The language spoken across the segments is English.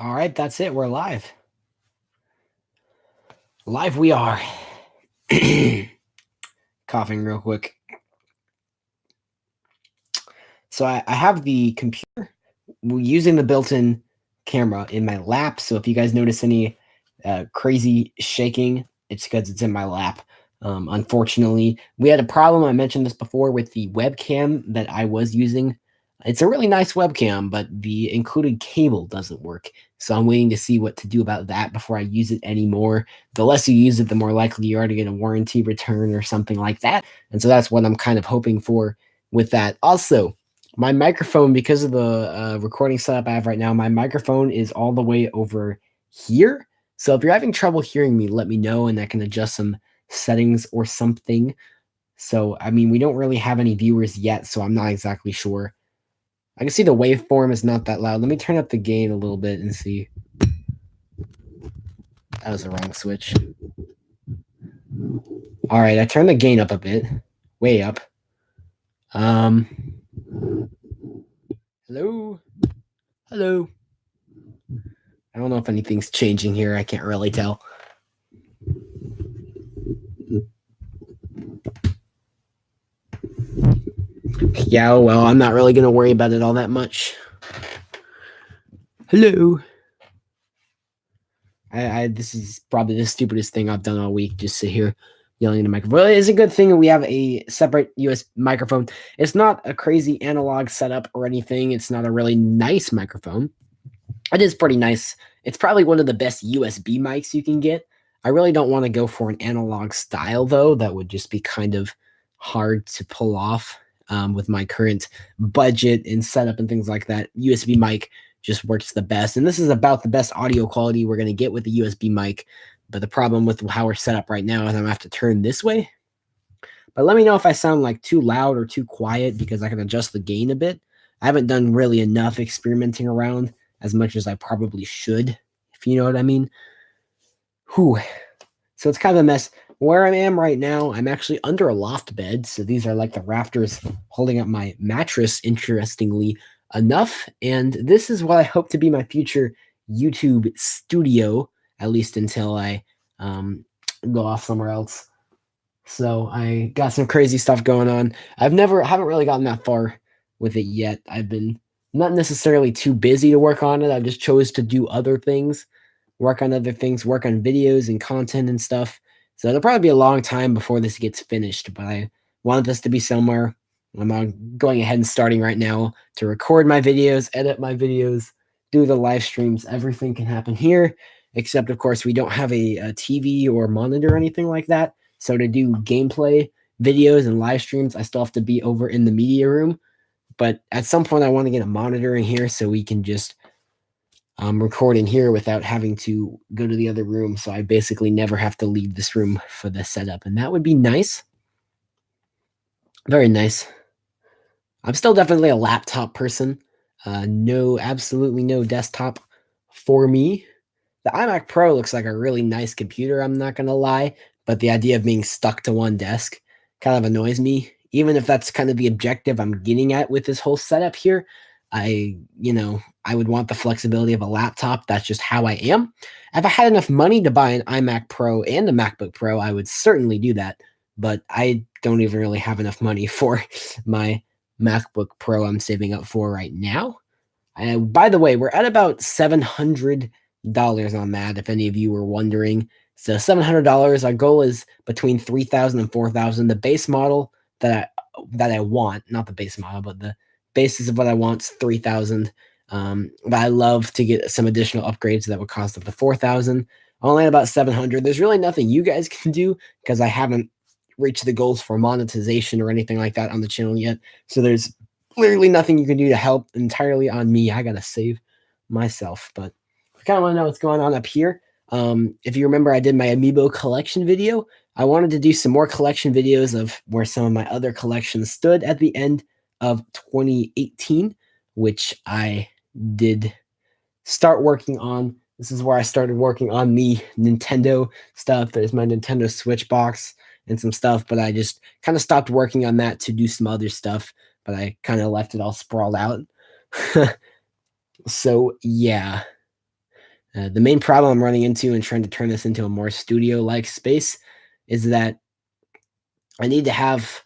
All right, that's it. We're live. Live we are. Coughing real quick. So I have the computer using the built-in camera in my lap. So if you guys notice any crazy shaking, it's because it's in my lap. Unfortunately, we had a problem. I mentioned this before with the webcam that I was using. It's a really nice webcam, but the included cable doesn't work. So I'm waiting to see what to do about that before I use it anymore. The less you use it, the more likely you are to get a warranty return or something like that. And so that's what I'm kind of hoping for with that. Also, my microphone, because of the recording setup I have right now, my microphone is all the way over here. So if you're having trouble hearing me, let me know and I can adjust some settings or something. So, I mean, we don't really have any viewers yet, so I'm not exactly sure. I can see the waveform is not that loud. Let me turn up the gain a little bit and see. That was the wrong switch. All right, I turned the gain up a bit. Way up. Hello? Hello? I don't know if anything's changing here. I can't really tell. Yeah, well, I'm not really going to worry about it all that much. Hello. This is probably the stupidest thing I've done all week. Just sit here yelling into the microphone. It's a good thing we have a separate US microphone. It's not a crazy analog setup or anything. It's not a really nice microphone. It is pretty nice. It's probably one of the best USB mics you can get. I really don't want to go for an analog style though. That would just be kind of hard to pull off with my current budget and setup and things like that. USB mic just works the best. And this is about the best audio quality we're going to get with the USB mic. But the problem with how we're set up right now is I'm going to have to turn this way. But let me know if I sound like too loud or too quiet because I can adjust the gain a bit. I haven't done really enough experimenting around as much as I probably should, if you know what I mean. Whew. So it's kind of a mess. Where I am right now, I'm actually under a loft bed. So these are like the rafters holding up my mattress, interestingly enough. And this is what I hope to be my future YouTube studio, at least until I go off somewhere else. So I got some crazy stuff going on. Haven't really gotten that far with it yet. I've been not necessarily too busy to work on it. I just chose to do other things, work on other things, work on videos and content and stuff. So it'll probably be a long time before this gets finished, but I want this to be somewhere. I'm going ahead and starting right now to record my videos, edit my videos, do the live streams. Everything can happen here, except of course we don't have a TV or monitor or anything like that. So to do gameplay videos and live streams, I still have to be over in the media room. But at some point, I want to get a monitor in here so we can just record in here without having to go to the other room. So I basically never have to leave this room for the setup. And that would be nice. Very nice. I'm still definitely a laptop person. Absolutely no desktop for me. The iMac Pro looks like a really nice computer, I'm not going to lie, but the idea of being stuck to one desk kind of annoys me. Even if that's kind of the objective I'm getting at with this whole setup here, I would want the flexibility of a laptop. That's just how I am. If I had enough money to buy an iMac Pro and a MacBook Pro, I would certainly do that, but I don't even really have enough money for my MacBook Pro I'm saving up for right now. By the way, we're at about $700 on that, if any of you were wondering. So $700. Our goal is between 3,000 and 4,000. The base model that I want, not the base model, but the basis of what I want is 3,000. But I love to get some additional upgrades that would cost up to 4,000. Only at about 700. There's really nothing you guys can do because I haven't reached the goals for monetization or anything like that on the channel yet. So there's literally nothing you can do to help. Entirely on me. I gotta save myself, but I kind of want to know what's going on up here. If you remember, I did my Amiibo collection video. I wanted to do some more collection videos of where some of my other collections stood at the end of 2018, which I did start working on. This is where I started working on the Nintendo stuff. There's my Nintendo Switch box and some stuff, but I just kind of stopped working on that to do some other stuff, but I kind of left it all sprawled out. So yeah. The main problem I'm running into and trying to turn this into a more studio-like space is that I need to have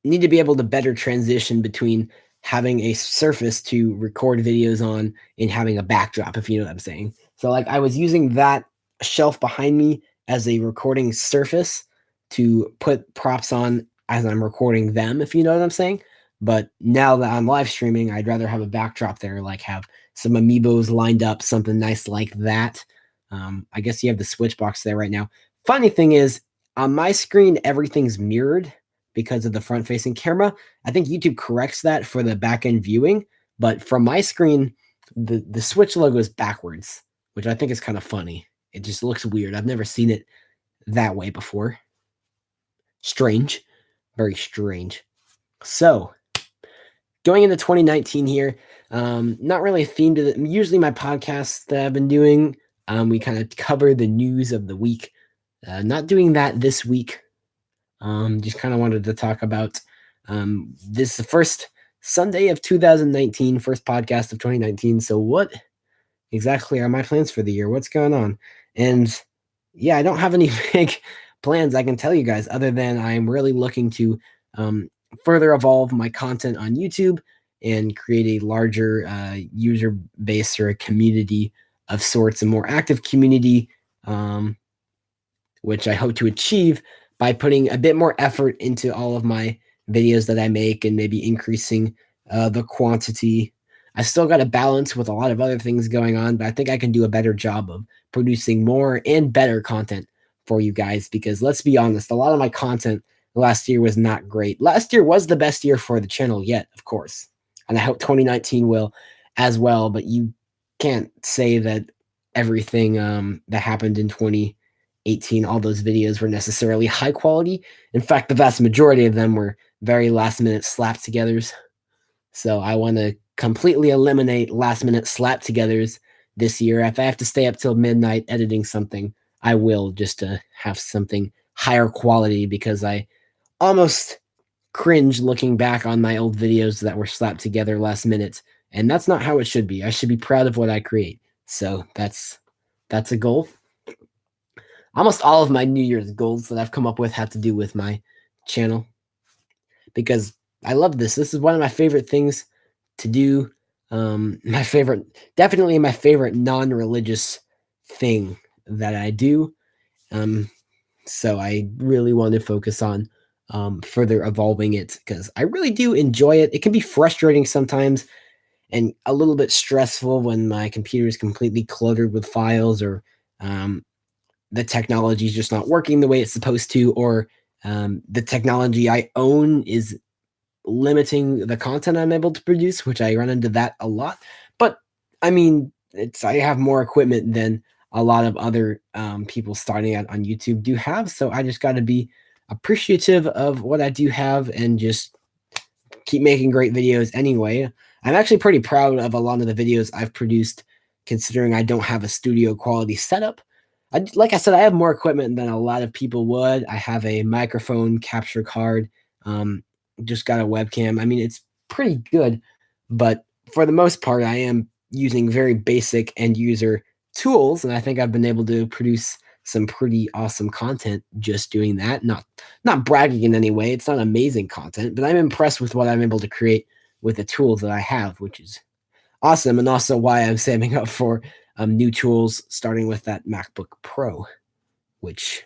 need to be able to better transition between having a surface to record videos on and having a backdrop, if you know what I'm saying. So like I was using that shelf behind me as a recording surface to put props on as I'm recording them, if you know what I'm saying. But now that I'm live streaming, I'd rather have a backdrop there, like have some amiibos lined up, something nice like that. I guess you have the switch box there right now. Funny thing is, on my screen, everything's mirrored because of the front facing camera. I think YouTube corrects that for the back end viewing, but from my screen, the Switch logo is backwards, which I think is kind of funny. It just looks weird. I've never seen it that way before. Strange, very strange. So, going into 2019 here, not really a theme to the, usually my podcasts that I've been doing, we kind of cover the news of the week. Not doing that this week. Just kind of wanted to talk about this is the first Sunday of 2019, first podcast of 2019. So what exactly are my plans for the year? What's going on? And yeah, I don't have any big plans I can tell you guys other than I'm really looking to further evolve my content on YouTube and create a larger user base or a community of sorts, a more active community, which I hope to achieve by putting a bit more effort into all of my videos that I make and maybe increasing the quantity. I still got a balance with a lot of other things going on, but I think I can do a better job of producing more and better content for you guys because let's be honest, a lot of my content last year was not great. Last year was the best year for the channel yet, of course. And I hope 2019 will as well, but you can't say that everything that happened in 2018, all those videos were necessarily high quality. In fact, the vast majority of them were very last minute slap togethers. So I want to completely eliminate last minute slap togethers this year. If I have to stay up till midnight editing something, I will just to have something higher quality because I almost cringe looking back on my old videos that were slapped together last minute. And that's not how it should be. I should be proud of what I create. So that's a goal. Almost all of my New Year's goals that I've come up with have to do with my channel because I love this. This is one of my favorite things to do. Definitely my favorite non-religious thing that I do. So I really want to focus on further evolving it because I really do enjoy it. It can be frustrating sometimes and a little bit stressful when my computer is completely cluttered with files or the technology is just not working the way it's supposed to, or the technology I own is limiting the content I'm able to produce, which I run into that a lot. But I mean, I have more equipment than a lot of other people starting out on YouTube do have. So I just got to be appreciative of what I do have and just keep making great videos anyway. I'm actually pretty proud of a lot of the videos I've produced, considering I don't have a studio quality setup. Like I said, I have more equipment than a lot of people would. I have a microphone capture card, just got a webcam. I mean, it's pretty good, but for the most part, I am using very basic end user tools, and I think I've been able to produce some pretty awesome content just doing that. Not bragging in any way. It's not amazing content, but I'm impressed with what I'm able to create with the tools that I have, which is awesome, and also why I'm saving up for new tools, starting with that MacBook Pro, which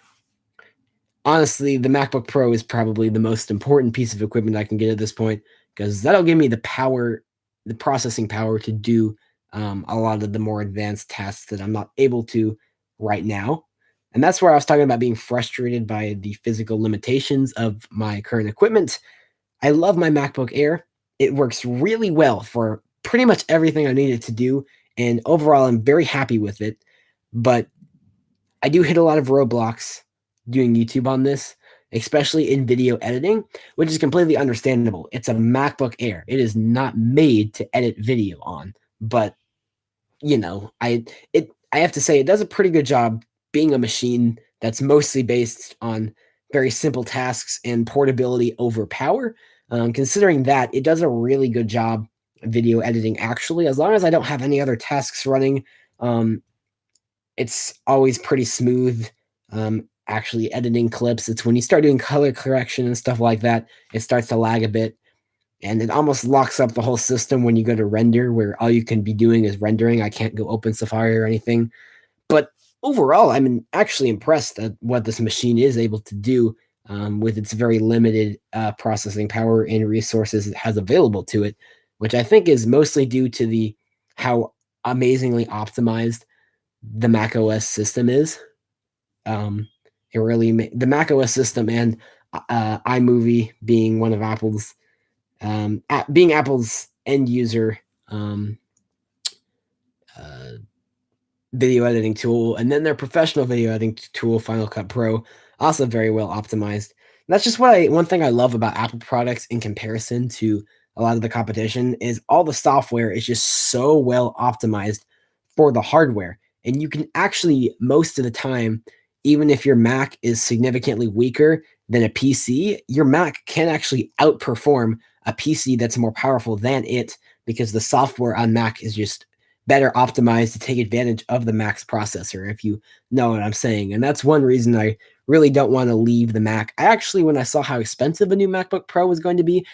honestly, the MacBook Pro is probably the most important piece of equipment I can get at this point because that'll give me the power, the processing power to do a lot of the more advanced tasks that I'm not able to right now. And that's where I was talking about being frustrated by the physical limitations of my current equipment. I love my MacBook Air. It works really well for pretty much everything I needed to do. And overall, I'm very happy with it. But I do hit a lot of roadblocks doing YouTube on this, especially in video editing, which is completely understandable. It's a MacBook Air. It is not made to edit video on. But, you know, I have to say it does a pretty good job being a machine that's mostly based on very simple tasks and portability over power. Considering that, it does a really good job video editing actually, as long as I don't have any other tasks running Um, it's always pretty smooth. Actually editing clips, it's when you start doing color correction and stuff like that, it starts to lag a bit, and it almost locks up the whole system when you go to render, where all you can be doing is rendering. I can't go open Safari or anything. But overall, I'm actually impressed at what this machine is able to do with its very limited processing power and resources it has available to it, which I think is mostly due to the how amazingly optimized the Mac OS system is. Um, it really the Mac OS system and iMovie being one of Apple's being Apple's end user um, uh, video editing tool, and then their professional video editing tool, Final Cut Pro, also very well optimized. And that's just one thing I love about Apple products in comparison to a lot of the competition is all the software is just so well optimized for the hardware. And you can actually, most of the time, even if your Mac is significantly weaker than a PC, your Mac can actually outperform a PC that's more powerful than it, because the software on Mac is just better optimized to take advantage of the Mac's processor, if you know what I'm saying. And that's one reason I really don't want to leave the Mac. I actually, when I saw how expensive a new MacBook Pro was going to be,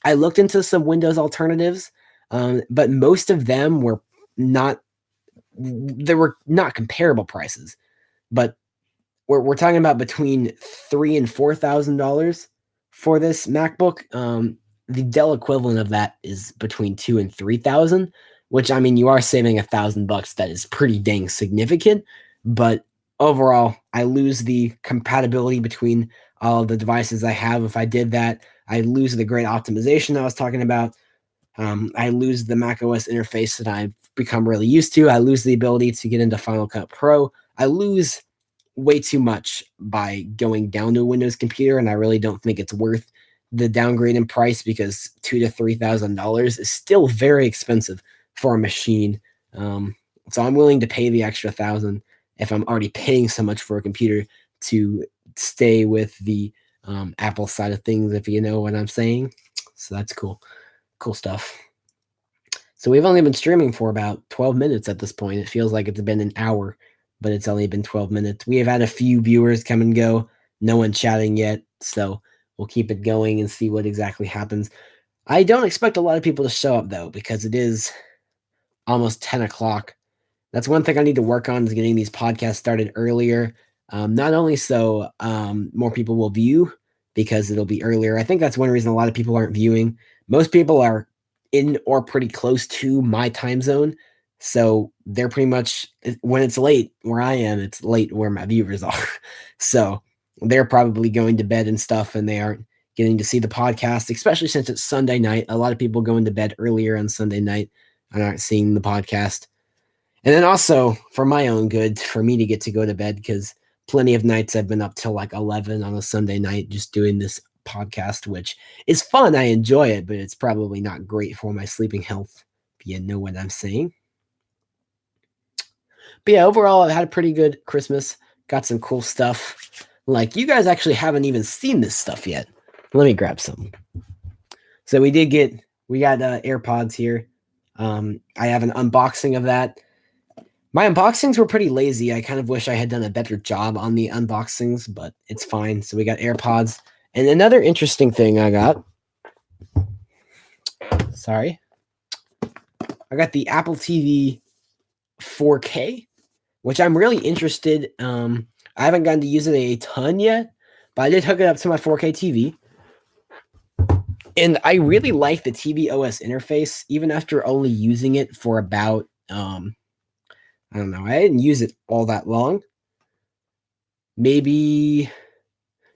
I looked into some Windows alternatives, but most of them were not, there were not comparable prices. But we're talking about between $3,000 and $4,000 for this MacBook. The Dell equivalent of that is between 2,000 and 3,000, which, I mean, you are saving $1,000. That is pretty dang significant. But overall, I lose the compatibility between all of the devices I have. If I did that, I lose the great optimization I was talking about. I lose the Mac OS interface that I've become really used to. I lose the ability to get into Final Cut Pro. I lose way too much by going down to a Windows computer, and I really don't think it's worth the downgrade in price, because $2,000 to $3,000 is still very expensive for a machine. So I'm willing to pay the extra $1,000 if I'm already paying so much for a computer to stay with the Apple side of things, if you know what I'm saying. So that's cool stuff. So we've only been streaming for about 12 minutes at this point. It feels like it's been an hour, but it's only been 12 minutes. We have had a few viewers come and go, no one chatting yet, so we'll keep it going and see what exactly happens. I don't expect a lot of people to show up, though, because it is almost 10 o'clock. That's one thing I need to work on, is getting these podcasts started earlier. Not only so more people will view because it'll be earlier. I think that's one reason a lot of people aren't viewing. Most people are in or pretty close to my time zone. So they're pretty much, when it's late where I am, it's late where my viewers are. So they're probably going to bed and stuff, and they aren't getting to see the podcast, especially since it's Sunday night. A lot of people go into bed earlier on Sunday night and aren't seeing the podcast. And then also for my own good, for me to get to go to bed, because plenty of nights I've been up till like 11 on a Sunday night just doing this podcast, which is fun. I enjoy it, but it's probably not great for my sleeping health, if you know what I'm saying. But yeah, overall, I had a pretty good Christmas. Got some cool stuff. Like, you guys actually haven't even seen this stuff yet. Let me grab some. So we got AirPods here. I have an unboxing of that. My unboxings were pretty lazy. I kind of wish I had done a better job on the unboxings, but it's fine. So we got AirPods. And another interesting thing I got, I got the Apple TV 4K, which I'm really interested. I haven't gotten to use it a ton yet, but I did hook it up to my 4K TV. And I really like the TV OS interface, even after only using it for about, I don't know, I didn't use it all that long. Maybe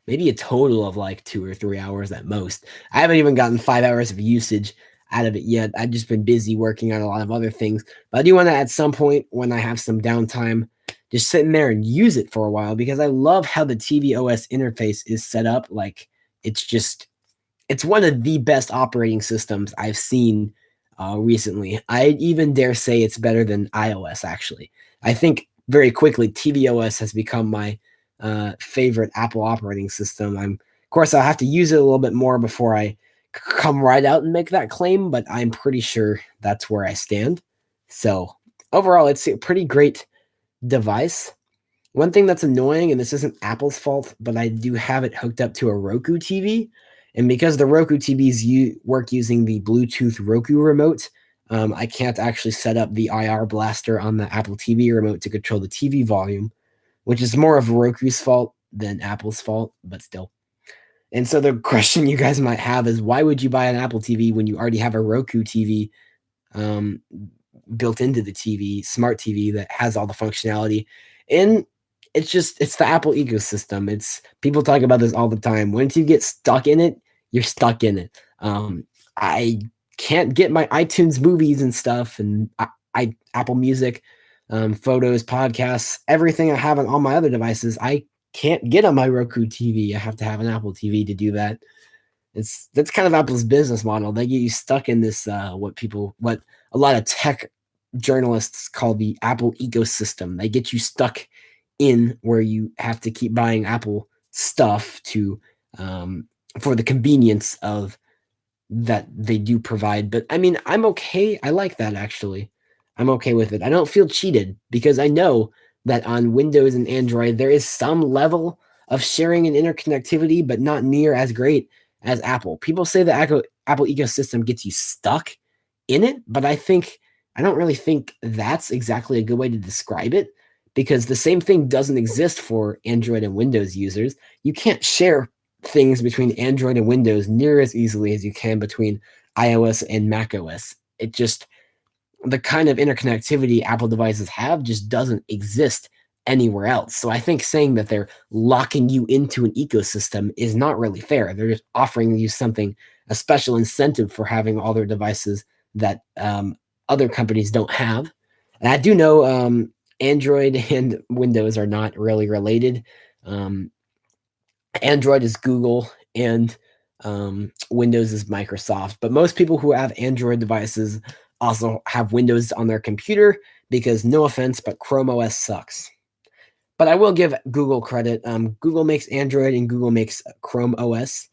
a total of like 2 or 3 hours at most. I haven't even gotten 5 hours of usage out of it yet. I've just been busy working on a lot of other things. But I do want to, at some point when I have some downtime, just sit in there and use it for a while, because I love how the TV OS interface is set up. Like, it's one of the best operating systems I've seen recently. I even dare say it's better than iOS, actually. I think very quickly tvOS has become my favorite Apple operating system. Of course, I'll have to use it a little bit more before I come right out and make that claim, but I'm pretty sure that's where I stand. So overall, it's a pretty great device. One thing that's annoying, and this isn't Apple's fault, but I do have it hooked up to a Roku TV. And because the Roku TVs work using the Bluetooth Roku remote, I can't actually set up the IR blaster on the Apple TV remote to control the TV volume, which is more of Roku's fault than Apple's fault, but still. And so the question you guys might have is, why would you buy an Apple TV when you already have a Roku TV um, built into the TV, smart TV that has all the functionality? And it's the Apple ecosystem. It's people talk about this all the time. Once you get stuck in it, you're stuck in it. I can't get my iTunes movies and stuff, and I Apple Music, photos, podcasts, everything I have on all my other devices. I can't get on my Roku TV. I have to have an Apple TV to do that. That's kind of Apple's business model. They get you stuck in this what a lot of tech journalists call the Apple ecosystem. They get you stuck in where you have to keep buying Apple stuff to for the convenience of that they do provide. But I mean, I'm okay. I like that actually. I'm okay with it. I don't feel cheated because I know that on Windows and Android there is some level of sharing and interconnectivity, but not near as great as Apple. People say the Apple ecosystem gets you stuck in it, but I don't really think that's exactly a good way to describe it, because the same thing doesn't exist for Android and Windows users. You can't share things between Android and Windows near as easily as you can between iOS and macOS. It just, the kind of interconnectivity Apple devices have just doesn't exist anywhere else. So I think saying that they're locking you into an ecosystem is not really fair. They're just offering you something, a special incentive for having all their devices that other companies don't have. And I do know Android and Windows are not really related. Android is Google and Windows is Microsoft. But most people who have Android devices also have Windows on their computer because, no offense, but Chrome OS sucks. But I will give Google credit. Google makes Android and Google makes Chrome OS.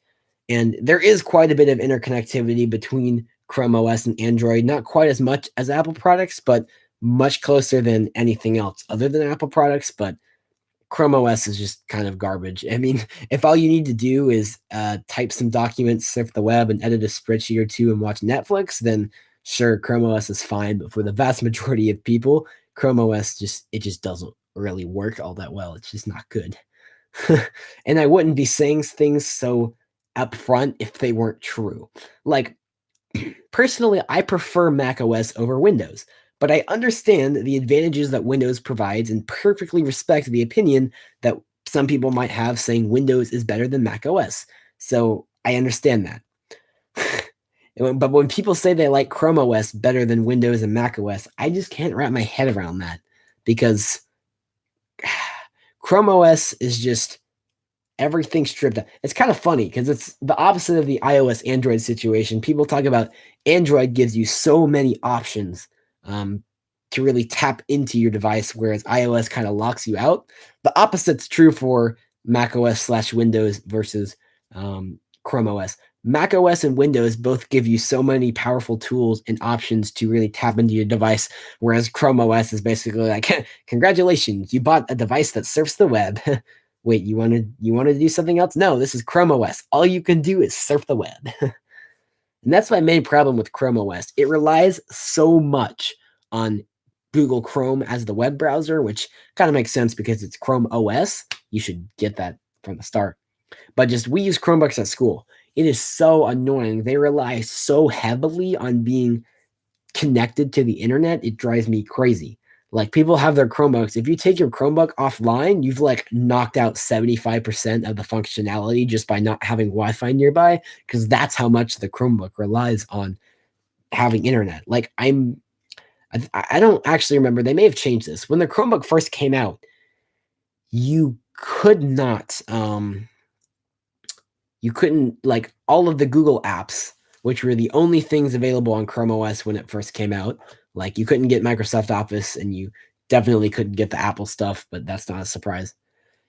And there is quite a bit of interconnectivity between Chrome OS and Android. Not quite as much as Apple products, but much closer than anything else other than Apple products. But Chrome OS is just kind of garbage. I mean, if all you need to do is type some documents, surf the web, and edit a spreadsheet or two and watch Netflix, then sure, Chrome OS is fine. But for the vast majority of people, Chrome OS just doesn't really work all that well. It's just not good. And I wouldn't be saying things so upfront if they weren't true. Like, personally, I prefer Mac OS over Windows, but I understand the advantages that Windows provides and perfectly respect the opinion that some people might have saying Windows is better than Mac OS. So I understand that. But when people say they like Chrome OS better than Windows and Mac OS, I just can't wrap my head around that, because Chrome OS is just everything stripped out. It's kind of funny because it's the opposite of the iOS Android situation. People talk about Android gives you so many options to really tap into your device, whereas iOS kind of locks you out. The opposite's true for Mac OS/Windows versus Chrome OS. Mac OS and Windows both give you so many powerful tools and options to really tap into your device, whereas Chrome OS is basically like, congratulations, you bought a device that surfs the web. Wait, you want to do something else? No, this is Chrome OS. All you can do is surf the web. And that's my main problem with Chrome OS. It relies so much on Google Chrome as the web browser, which kind of makes sense because it's Chrome OS. You should get that from the start. But just, we use Chromebooks at school. It is so annoying. They rely so heavily on being connected to the internet. It drives me crazy. Like, people have their Chromebooks. If you take your Chromebook offline, you've like knocked out 75% of the functionality just by not having Wi-Fi nearby, because that's how much the Chromebook relies on having internet. Like, I don't actually remember. They may have changed this. When the Chromebook first came out, you could not you couldn't, like, all of the Google apps, which were the only things available on Chrome OS when it first came out. Like, you couldn't get Microsoft Office, and you definitely couldn't get the Apple stuff, but that's not a surprise.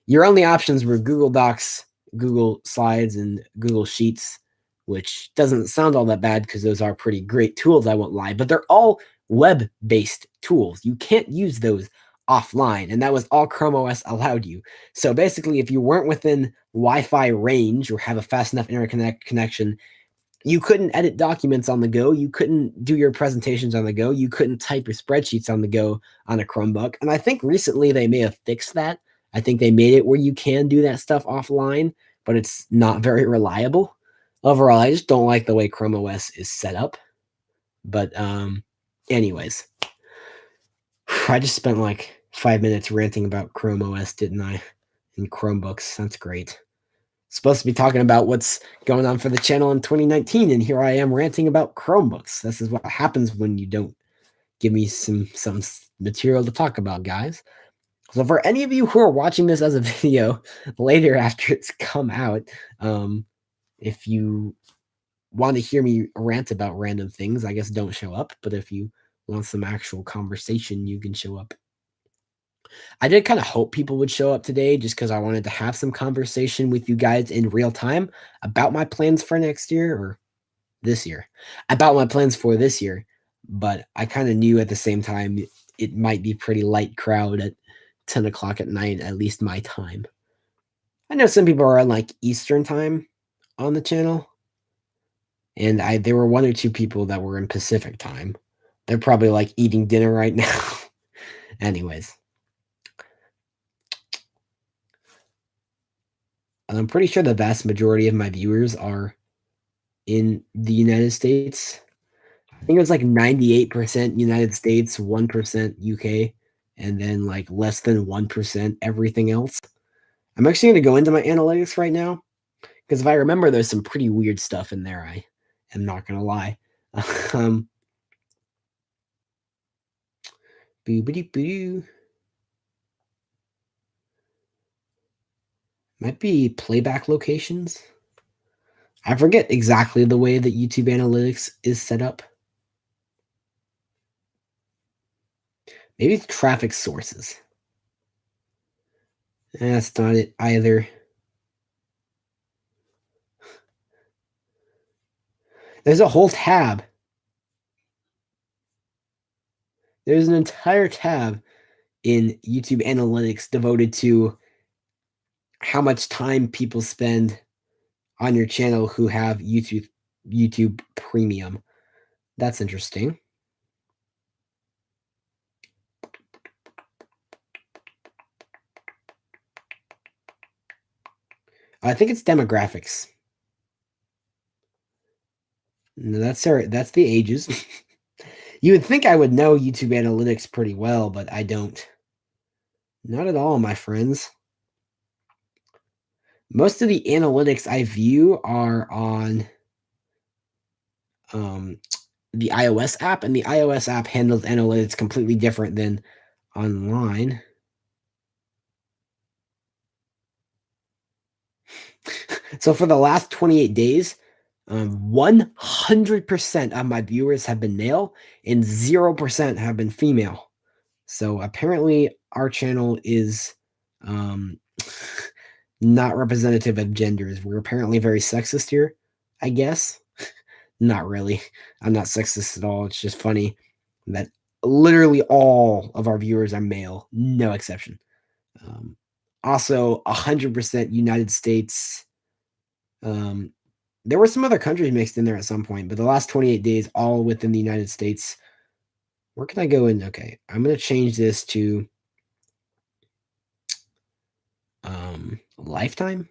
Your only options were Google Docs, Google Slides, and Google Sheets, which doesn't sound all that bad because those are pretty great tools, I won't lie, but they're all web-based tools. You can't use those offline, and that was all Chrome OS allowed you. So basically, if you weren't within Wi-Fi range or have a fast enough internet connection, you couldn't edit documents on the go. You couldn't do your presentations on the go. You couldn't type your spreadsheets on the go on a Chromebook. And I think recently they may have fixed that. I think they made it where you can do that stuff offline, but it's not very reliable. Overall, I just don't like the way Chrome OS is set up. But anyways, I just spent like 5 minutes ranting about Chrome OS, didn't I? And Chromebooks. That's great. Supposed to be talking about what's going on for the channel in 2019, and here I am ranting about Chromebooks. This is what happens when you don't give me some material to talk about, guys. So for any of you who are watching this as a video later after it's come out, if you want to hear me rant about random things, I guess don't show up. But if you want some actual conversation, you can show up. I did kind of hope people would show up today just because I wanted to have some conversation with you guys in real time about my plans for next year or this year, about my plans for this year. But I kind of knew at the same time it might be pretty light crowd at 10 o'clock at night, at least my time. I know some people are on like Eastern time on the channel, and there were 1 or 2 people that were in Pacific time. They're probably like eating dinner right now. Anyways. I'm pretty sure the vast majority of my viewers are in the United States. I think it was like 98% United States, 1% UK, and then like less than 1% everything else. I'm actually going to go into my analytics right now because if I remember, there's some pretty weird stuff in there. I am not going to lie. Might be playback locations. I forget exactly the way that YouTube Analytics is set up. Maybe traffic sources. That's not it either. There's a whole tab. There's an entire tab in YouTube Analytics devoted to how much time people spend on your channel who have YouTube Premium. That's interesting. I think it's demographics. No, that's the ages. You would think I would know YouTube Analytics pretty well, but I don't. Not at all, my friends. Most of the analytics I view are on the iOS app, and the iOS app handles analytics completely different than online. So for the last 28 days, 100% of my viewers have been male and 0% have been female. So apparently our channel is not representative of genders. We're apparently very sexist here, I guess. Not really. I'm not sexist at all. It's just funny that literally all of our viewers are male, no exception. Also, 100% United States. There were some other countries mixed in there at some point, but the last 28 days, all within the United States. Where can I go in? Okay, I'm going to change this to lifetime.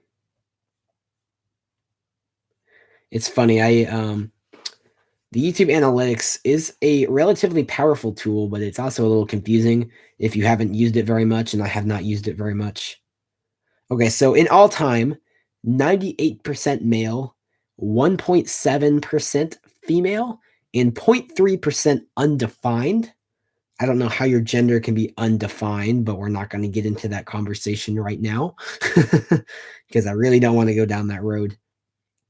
It's funny. The YouTube Analytics is a relatively powerful tool, but it's also a little confusing if you haven't used it very much, and I have not used it very much. Okay, so in all time, 98% male, 1.7% female, and 0.3% undefined. I don't know how your gender can be undefined, but we're not going to get into that conversation right now because I really don't want to go down that road.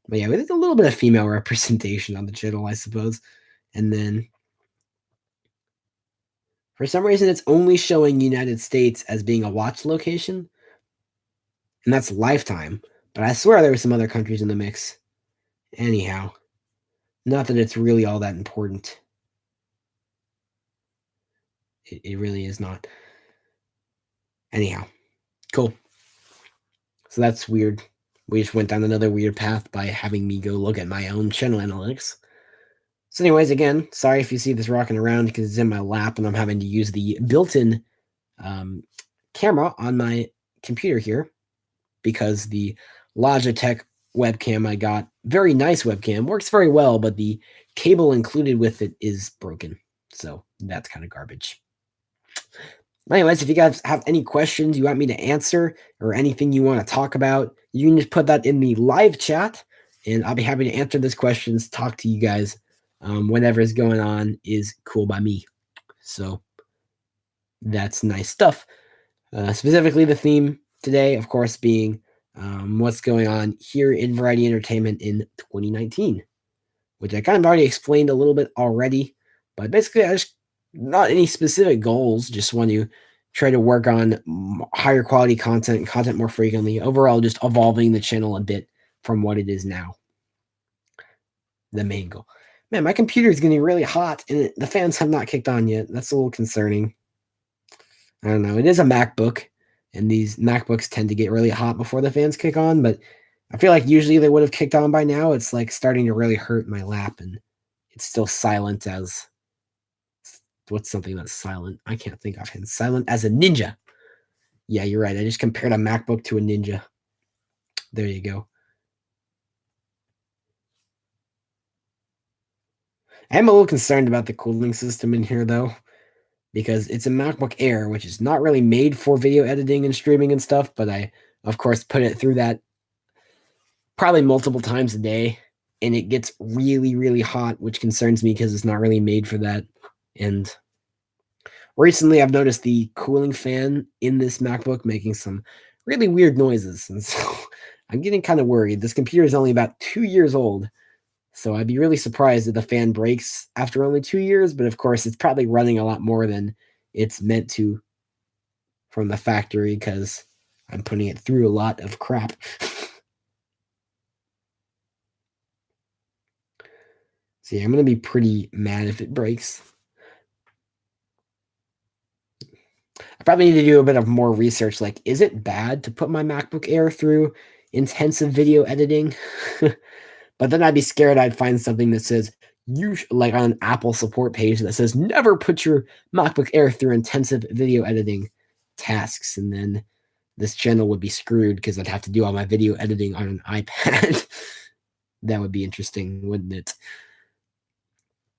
But yeah, there's a little bit of female representation on the channel, I suppose. And then for some reason, it's only showing United States as being a watch location. And that's lifetime. But I swear there were some other countries in the mix. Anyhow, not that it's really all that important. It really is not. Anyhow, cool. So that's weird. We just went down another weird path by having me go look at my own channel analytics. So, anyways, again, sorry if you see this rocking around because it's in my lap and I'm having to use the built-in camera on my computer here because the Logitech webcam I got, very nice webcam, works very well, but the cable included with it is broken. So that's kind of garbage. Anyways, if you guys have any questions you want me to answer or anything you want to talk about, you can just put that in the live chat and I'll be happy to answer those questions, talk to you guys. Whatever is going on is cool by me. So that's nice stuff. Specifically, the theme today, of course, being what's going on here in Variety Entertainment in 2019, which I kind of already explained a little bit already. But basically, I just not any specific goals, just want to try to work on higher quality content more frequently. Overall, just evolving the channel a bit from what it is now. The main goal. Man, my computer is getting really hot, and the fans have not kicked on yet. That's a little concerning. I don't know. It is a MacBook, and these MacBooks tend to get really hot before the fans kick on, but I feel like usually they would have kicked on by now. It's like starting to really hurt my lap, and it's still silent as what's something that's silent? I can't think of it. Silent as a ninja. Yeah, you're right. I just compared a MacBook to a ninja. There you go. I am a little concerned about the cooling system in here, though, because it's a MacBook Air, which is not really made for video editing and streaming and stuff, but I, of course, put it through that probably multiple times a day, and it gets really, really hot, which concerns me because it's not really made for that. And recently, I've noticed the cooling fan in this MacBook making some really weird noises, and so I'm getting kind of worried. This computer is only about 2 years old, so I'd be really surprised if the fan breaks after only 2 years, but of course, it's probably running a lot more than it's meant to from the factory because I'm putting it through a lot of crap. See, I'm going to be pretty mad if it breaks. I probably need to do a bit of more research. Like, is it bad to put my MacBook Air through intensive video editing? But then I'd be scared I'd find something that says, like on an Apple support page that says, never put your MacBook Air through intensive video editing tasks. And then this channel would be screwed because I'd have to do all my video editing on an iPad. That would be interesting, wouldn't it?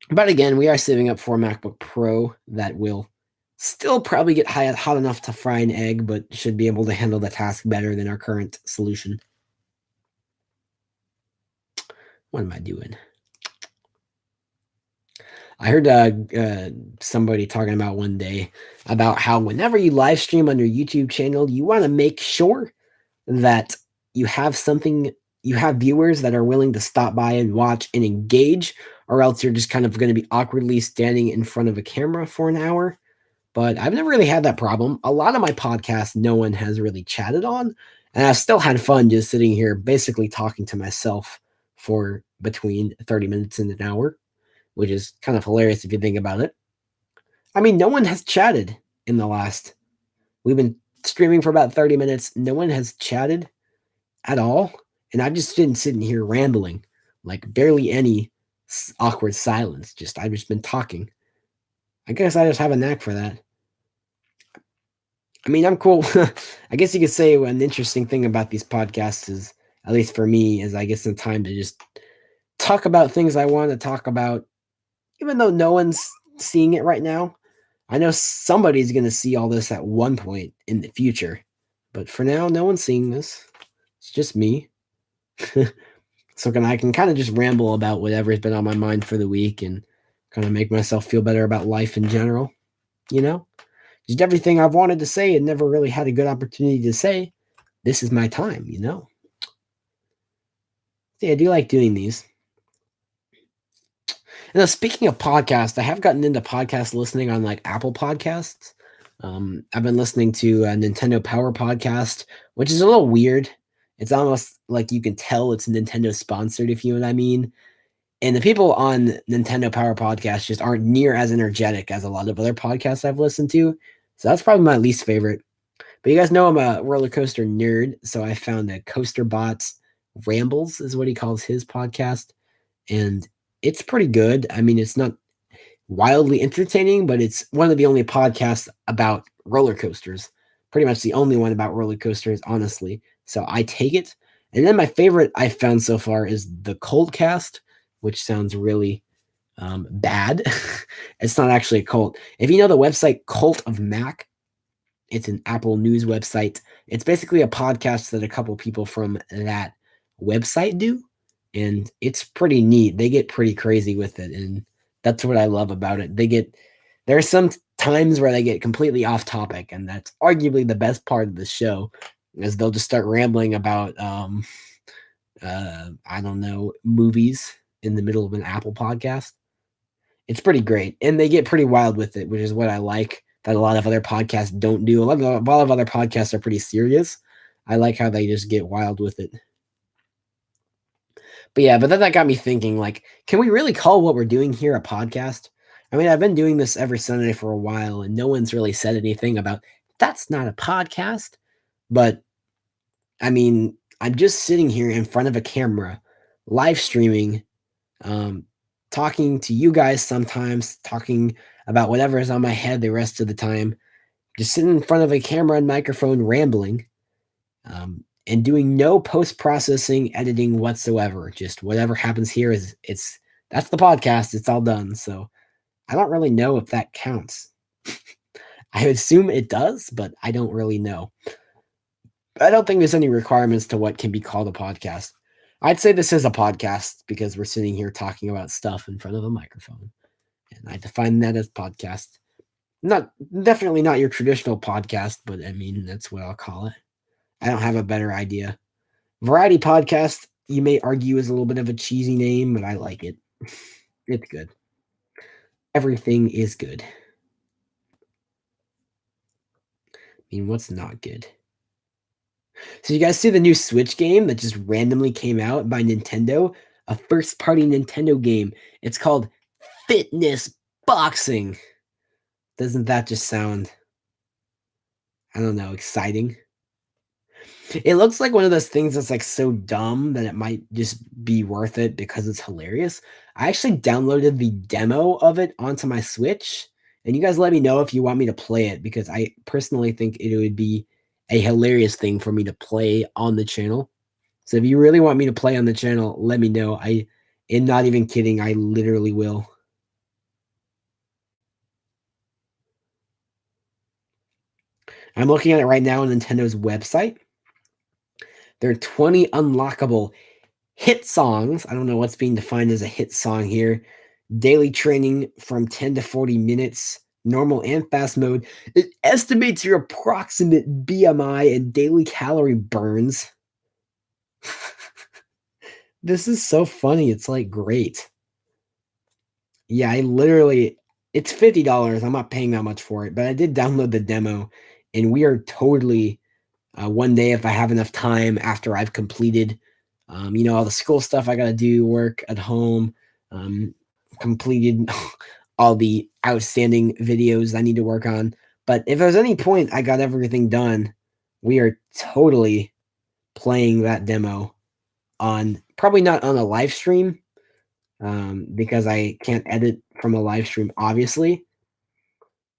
But again, we are saving up for a MacBook Pro that will still probably get hot enough to fry an egg, but should be able to handle the task better than our current solution. What am I doing? I heard somebody talking about one day about how whenever you live stream on your YouTube channel, you want to make sure that you have viewers that are willing to stop by and watch and engage, or else you're just kind of going to be awkwardly standing in front of a camera for an hour. But I've never really had that problem. A lot of my podcasts, no one has really chatted on, and I've still had fun just sitting here basically talking to myself for between 30 minutes and an hour, which is kind of hilarious if you think about it. I mean, no one has chatted in the last. We've been streaming for about 30 minutes. No one has chatted at all. And I've just been sitting here rambling, like barely any awkward silence. I've just been talking. I guess I just have a knack for that. I mean, I'm cool. I guess you could say an interesting thing about these podcasts is, at least for me, is I get some time to just talk about things I want to talk about, even though no one's seeing it right now. I know somebody's going to see all this at one point in the future, but for now, no one's seeing this. It's just me. So I can kind of just ramble about whatever's been on my mind for the week and kind of make myself feel better about life in general, you know? Just everything I've wanted to say and never really had a good opportunity to say. This is my time, you know? See, I do like doing these. And now, speaking of podcasts, I have gotten into podcast listening on like Apple Podcasts. I've been listening to a Nintendo Power podcast, which is a little weird. It's almost like you can tell it's Nintendo sponsored, if you know what I mean. And the people on Nintendo Power Podcast just aren't near as energetic as a lot of other podcasts I've listened to. So that's probably my least favorite. But you guys know I'm a roller coaster nerd, so I found a Coaster Bots Rambles is what he calls his podcast, and it's pretty good. I mean, it's not wildly entertaining, but it's one of the only podcasts about roller coasters. Pretty much the only one about roller coasters, honestly. So I take it. And then my favorite I found so far is the Cold Cast, which sounds really bad. It's not actually a cult. If you know the website Cult of Mac, it's an Apple News website. It's basically a podcast that a couple people from that website do, and it's pretty neat. They get pretty crazy with it, and that's what I love about it. There are some times where they get completely off topic, and that's arguably the best part of the show, is they'll just start rambling about I don't know, movies in the middle of an Apple podcast. It's pretty great, and they get pretty wild with it, which is what I like that a lot of other podcasts don't do. A lot of other podcasts are pretty serious. I like how they just get wild with it. But yeah, but then that got me thinking, like, can we really call what we're doing here a podcast? I mean, I've been doing this every Sunday for a while, and no one's really said anything about that's not a podcast. But I mean, I'm just sitting here in front of a camera, live streaming, um, talking to you guys sometimes, talking about whatever is on my head the rest of the time, just sitting in front of a camera and microphone rambling, and doing no post processing editing whatsoever. Just whatever happens here is that's the podcast. It's all done. So I don't really know if that counts. I assume it does, but I don't really know. I don't think there's any requirements to what can be called a podcast. I'd say this is a podcast because we're sitting here talking about stuff in front of a microphone. And I define that as podcast. Not definitely not your traditional podcast, but I mean that's what I'll call it. I don't have a better idea. Variety podcast, you may argue, is a little bit of a cheesy name, but I like it. It's good. Everything is good. I mean, what's not good? So you guys see the new Switch game that just randomly came out by Nintendo? A first-party Nintendo game. It's called Fitness Boxing. Doesn't that just sound, I don't know, exciting? It looks like one of those things that's like so dumb that it might just be worth it because it's hilarious. I actually downloaded the demo of it onto my Switch, and you guys let me know if you want me to play it because I personally think it would be a hilarious thing for me to play on the channel. So if you really want me to play on the channel, let me know. I am not even kidding. I literally will. I'm looking at it right now on Nintendo's website. There are 20 unlockable hit songs. I don't know what's being defined as a hit song here. Daily training from 10 to 40 minutes, normal and fast mode. It estimates your approximate BMI and daily calorie burns. This is so funny. It's like great. Yeah, it's $50. I'm not paying that much for it, but I did download the demo, and we are totally one day if I have enough time after I've completed, all the school stuff I got to do, work at home, completed all the outstanding videos I need to work on. But if there's any point I got everything done, we are totally playing that demo on probably not on a live stream, because I can't edit from a live stream, obviously.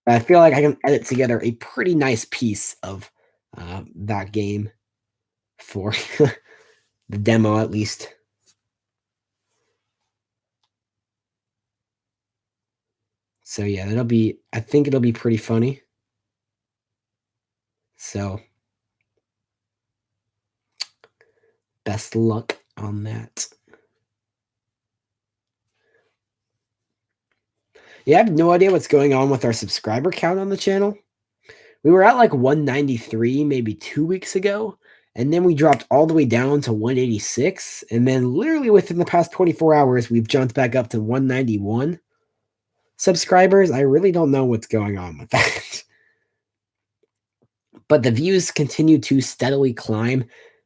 But I feel like I can edit together a pretty nice piece of that game for the demo, at least. So yeah, I think it'll be pretty funny. So best luck on that. Yeah, I have no idea what's going on with our subscriber count on the channel. We were at like 193 maybe 2 weeks ago, and then we dropped all the way down to 186, and then literally within the past 24 hours, we've jumped back up to 191 subscribers. I really don't know what's going on with that. But the views continue to steadily climb,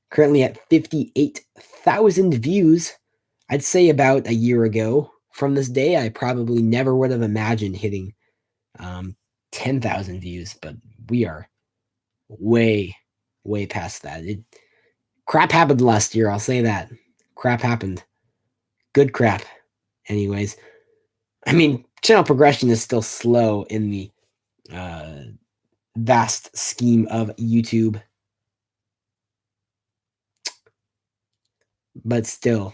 currently at 58,000 views. I'd say about a year ago from this day, I probably never would have imagined hitting 10,000 views, but we are way, way past that. Crap happened last year. I'll say that. Crap happened. Good crap. Anyways, I mean, channel progression is still slow in the vast scheme of YouTube, but still,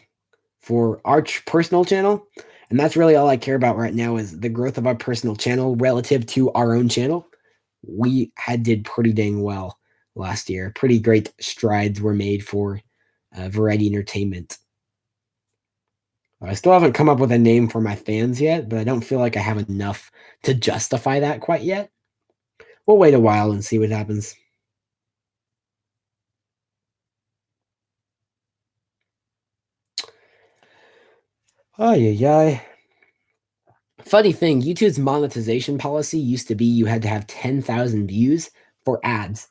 for our personal channel, and that's really all I care about right now is the growth of our personal channel relative to our own channel. We did pretty dang well last year. Pretty great strides were made for Variety Entertainment. I still haven't come up with a name for my fans yet, but I don't feel like I have enough to justify that quite yet. We'll wait a while and see what happens. Ay. Funny thing, YouTube's monetization policy used to be you had to have 10,000 views for ads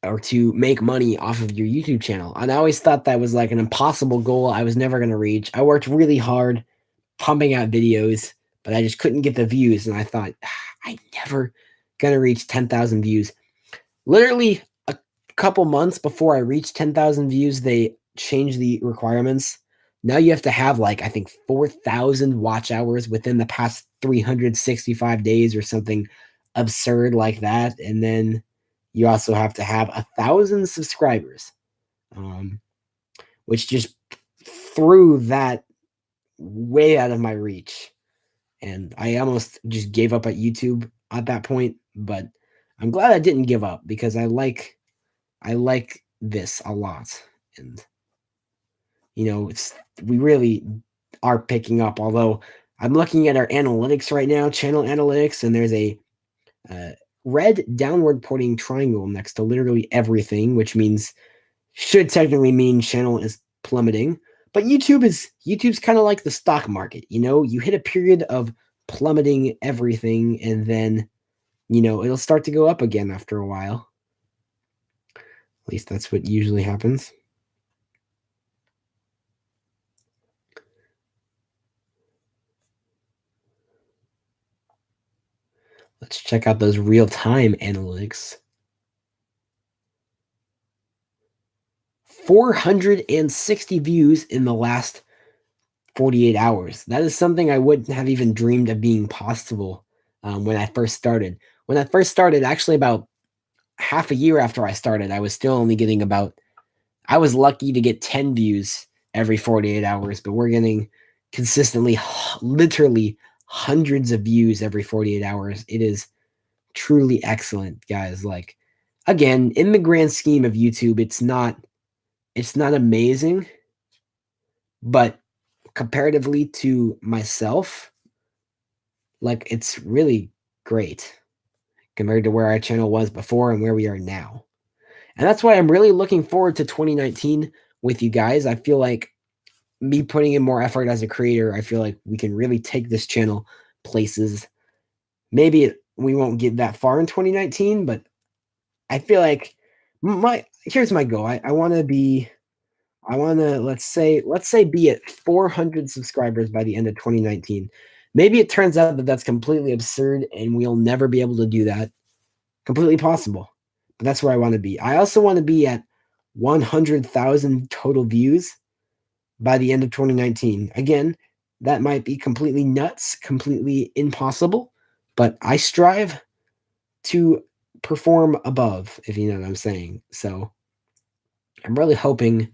or to make money off of your YouTube channel. And I always thought that was like an impossible goal I was never going to reach. I worked really hard pumping out videos, but I just couldn't get the views. And I thought, I'm never going to reach 10,000 views. Literally a couple months before I reached 10,000 views, they changed the requirements. Now you have to have like, I think 4,000 watch hours within the past 365 days or something absurd like that. And then you also have to have 1,000 subscribers, which just threw that way out of my reach. And I almost just gave up at YouTube at that point, but I'm glad I didn't give up because I like this a lot. And we really are picking up, although I'm looking at our analytics right now, channel analytics, and there's a red downward pointing triangle next to literally everything, which should technically mean channel is plummeting. But YouTube's kind of like the stock market, you hit a period of plummeting everything and then, it'll start to go up again after a while. At least that's what usually happens. Let's check out those real-time analytics. 460 views in the last 48 hours. That is something I wouldn't have even dreamed of being possible when I first started. When I first started, actually about half a year after I started, I was still only getting I was lucky to get 10 views every 48 hours, but we're getting consistently, literally hundreds of views every 48 hours. It is truly excellent, guys. Like, again, in the grand scheme of YouTube, it's not amazing, but comparatively to myself, like, it's really great compared to where our channel was before and where we are now. And that's why I'm really looking forward to 2019 with you guys. I feel like me putting in more effort as a creator, I feel like we can really take this channel places. Maybe we won't get that far in 2019, but I feel like here's my goal. I want to let's say be at 400 subscribers by the end of 2019. Maybe it turns out that that's completely absurd and we'll never be able to do that. Completely possible. But that's where I want to be. I also want to be at 100,000 total views by the end of 2019. Again, that might be completely nuts, completely impossible, but I strive to perform above, if you know what I'm saying. So I'm really hoping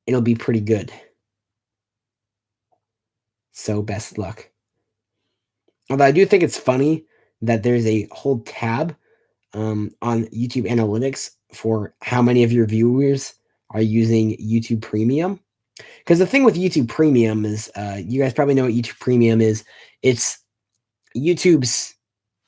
it'll be pretty good. So best luck. Although I do think it's funny that there's a whole tab on YouTube Analytics for how many of your viewers are using YouTube Premium. Because the thing with YouTube Premium is, you guys probably know what YouTube Premium is. It's YouTube's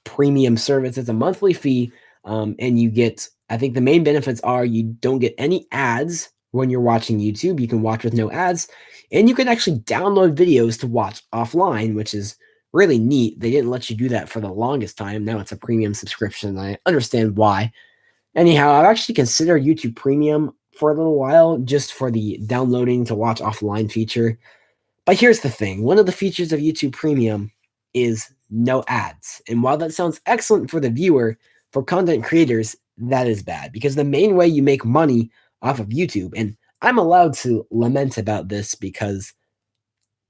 premium service. It's a monthly fee, and you get, I think the main benefits are you don't get any ads when you're watching YouTube. You can watch with no ads, and you can actually download videos to watch offline, which is really neat. They didn't let you do that for the longest time. Now it's a premium subscription. I understand why. Anyhow, I've actually considered YouTube Premium for a little while just for the downloading to watch offline feature. But here's the thing, one of the features of YouTube Premium is no ads. And while that sounds excellent for the viewer, for content creators, that is bad because the main way you make money off of YouTube, and I'm allowed to lament about this because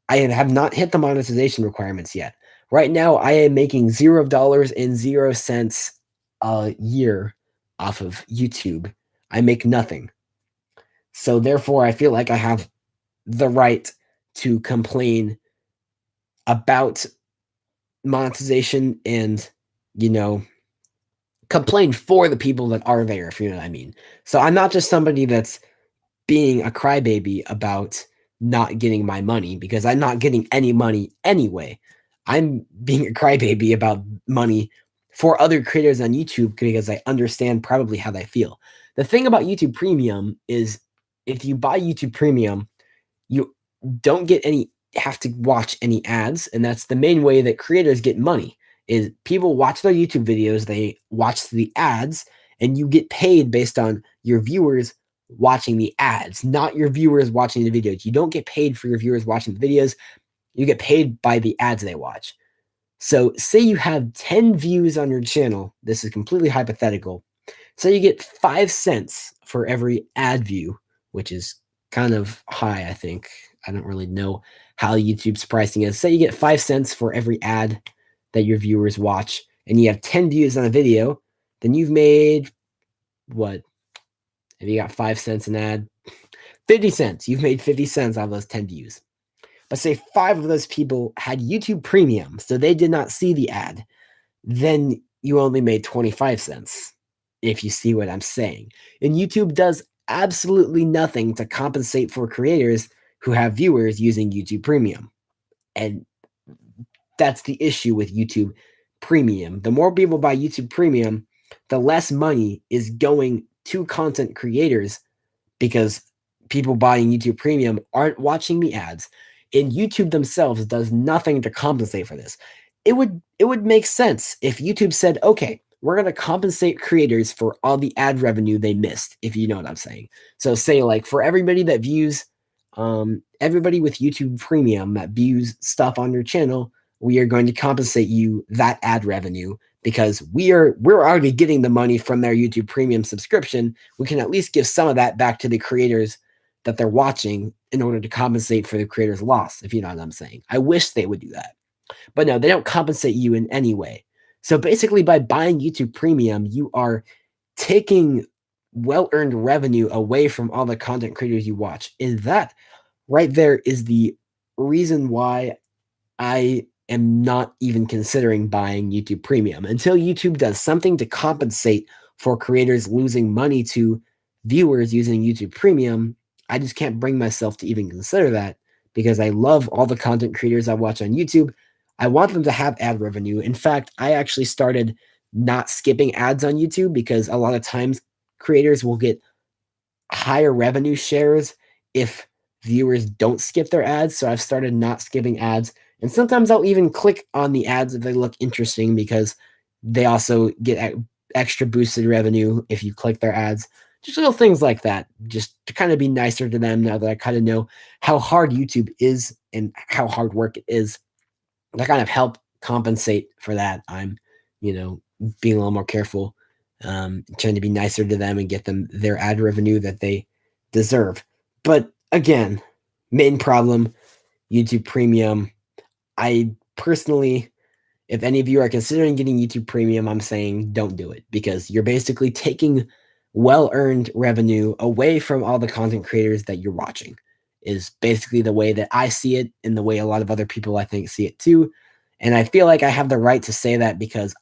I have not hit the monetization requirements yet. Right now, I am making $0.00 a year off of YouTube. I make nothing. So therefore, I feel like I have the right to complain about monetization and, you know, complain for the people that are there, if you know what I mean. So I'm not just somebody that's being a crybaby about not getting my money because I'm not getting any money anyway. I'm being a crybaby about money for other creators on YouTube because I understand probably how they feel. The thing about YouTube Premium is if you buy YouTube Premium, you don't get any have to watch any ads, and that's the main way that creators get money is people watch their YouTube videos, they watch the ads, and you get paid based on your viewers watching the ads, not your viewers watching the videos. You don't get paid for your viewers watching the videos. You get paid by the ads they watch. So say you have 10 views on your channel. This is completely hypothetical. So you get 5 cents for every ad view, which is kind of high, I think. I don't really know how YouTube's pricing is. Say you get 5 cents for every ad that your viewers watch, and you have 10 views on a video, then you've made what? If you got 5 cents an ad, 50 cents. You've made 50 cents out of those 10 views. But say 5 of those people had YouTube Premium, so they did not see the ad, then you only made 25 cents, if you see what I'm saying. And YouTube does absolutely nothing to compensate for creators who have viewers using YouTube Premium. And that's the issue with YouTube Premium. The more people buy YouTube Premium, the less money is going to content creators because people buying YouTube Premium aren't watching the ads, and YouTube themselves does nothing to compensate for this. It would make sense if YouTube said, okay, we're going to compensate creators for all the ad revenue they missed, if you know what I'm saying. So say like for everybody that views, everybody with YouTube Premium that views stuff on your channel, we are going to compensate you that ad revenue because we're already getting the money from their YouTube Premium subscription. We can at least give some of that back to the creators that they're watching in order to compensate for the creator's loss, if you know what I'm saying. I wish they would do that. But no, they don't compensate you in any way. So basically, by buying YouTube Premium, you are taking well-earned revenue away from all the content creators you watch. And that right there is the reason why I am not even considering buying YouTube Premium until YouTube does something to compensate for creators losing money to viewers using YouTube Premium. I just can't bring myself to even consider that because I love all the content creators I watch on YouTube. I want them to have ad revenue. In fact, I actually started not skipping ads on YouTube because a lot of times creators will get higher revenue shares if viewers don't skip their ads. So I've started not skipping ads. And sometimes I'll even click on the ads if they look interesting because they also get extra boosted revenue if you click their ads. Just little things like that, just to kind of be nicer to them now that I kind of know how hard YouTube is and how hard work it is. To kind of help compensate for that, I'm, being a little more careful, trying to be nicer to them and get them their ad revenue that they deserve. But again, main problem, YouTube Premium. I personally, if any of you are considering getting YouTube Premium, I'm saying don't do it because you're basically taking well-earned revenue away from all the content creators that you're watching is basically the way that I see it and the way a lot of other people I think see it too. And I feel like I have the right to say that because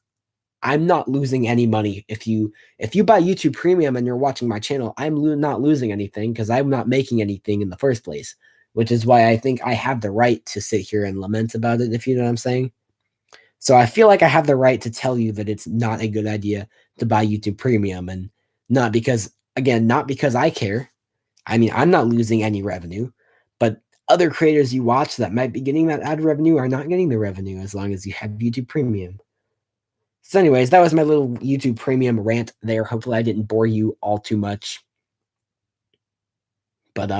I'm not losing any money. If you buy YouTube Premium and you're watching my channel, I'm not losing anything because I'm not making anything in the first place, which is why I think I have the right to sit here and lament about it, if you know what I'm saying. So I feel like I have the right to tell you that it's not a good idea to buy YouTube Premium, and not because I care. I mean, I'm not losing any revenue, but other creators you watch that might be getting that ad revenue are not getting the revenue as long as you have YouTube Premium. So anyways, that was my little YouTube Premium rant there. Hopefully I didn't bore you all too much. But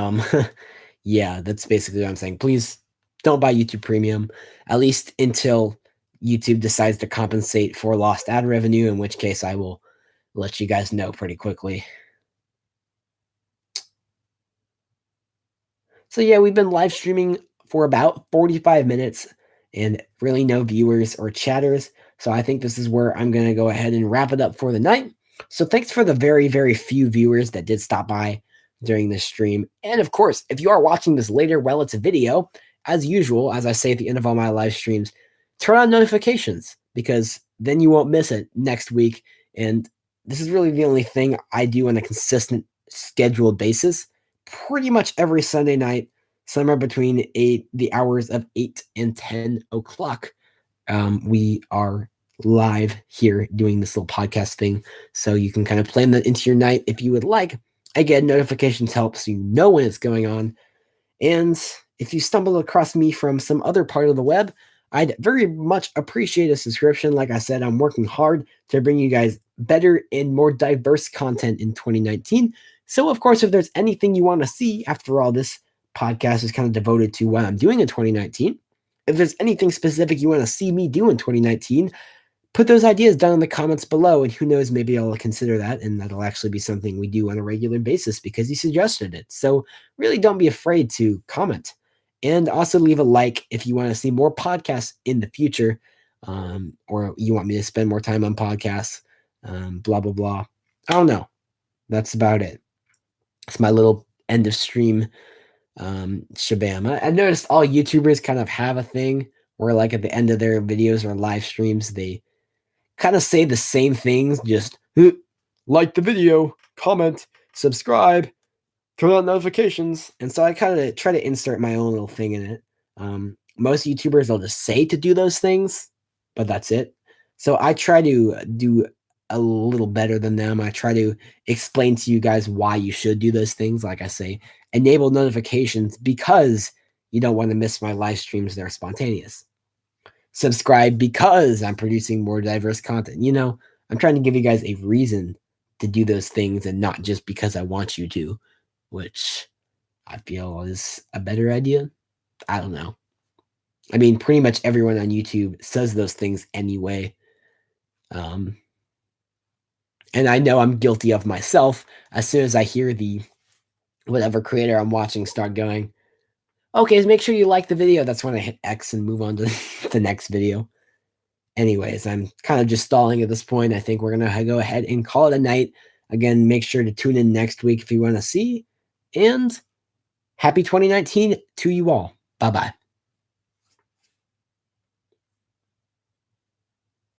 yeah, that's basically what I'm saying. Please don't buy YouTube Premium, at least until YouTube decides to compensate for lost ad revenue, in which case I will let you guys know pretty quickly. So yeah, we've been live streaming for about 45 minutes and really no viewers or chatters. So I think this is where I'm going to go ahead and wrap it up for the night. So thanks for the very, very few viewers that did stop by during this stream. And of course, if you are watching this later while it's a video, as usual, as I say at the end of all my live streams, turn on notifications because then you won't miss it next week. And this is really the only thing I do on a consistent scheduled basis pretty much every Sunday night, somewhere between the hours of 8 and 10 o'clock. We are live here doing this little podcast thing. So you can kind of plan that into your night if you would like. Again, notifications help so you know when it's going on. And if you stumble across me from some other part of the web, I'd very much appreciate a subscription. Like I said, I'm working hard to bring you guys better and more diverse content in 2019. So, of course, if there's anything you want to see, after all, this podcast is kind of devoted to what I'm doing in 2019. If there's anything specific you want to see me do in 2019, put those ideas down in the comments below, and who knows, maybe I'll consider that, and that'll actually be something we do on a regular basis because you suggested it. So really don't be afraid to comment. And also leave a like if you want to see more podcasts in the future, or you want me to spend more time on podcasts, blah, blah, blah. I don't know. That's about it. It's my little end of stream shabam. I noticed all YouTubers kind of have a thing where, like, at the end of their videos or live streams, they kind of say the same things, just like the video, comment, subscribe, turn on notifications. And so I kind of try to insert my own little thing in it. Most YouTubers will just say to do those things, but that's it. So I try to do a little better than them. I try to explain to you guys why you should do those things. Like I say, enable notifications because you don't want to miss my live streams. They're spontaneous. Subscribe because I'm producing more diverse content. You know, I'm trying to give you guys a reason to do those things and not just because I want you to, which I feel is a better idea. I don't know. I mean, pretty much everyone on YouTube says those things anyway. And I know I'm guilty of myself. As soon as I hear the whatever creator I'm watching start going, okay, make sure you like the video, that's when I hit X and move on to the next video. Anyways, I'm kind of just stalling at this point. I think we're going to go ahead and call it a night. Again, make sure to tune in next week if you want to see. And happy 2019 to you all. Bye-bye.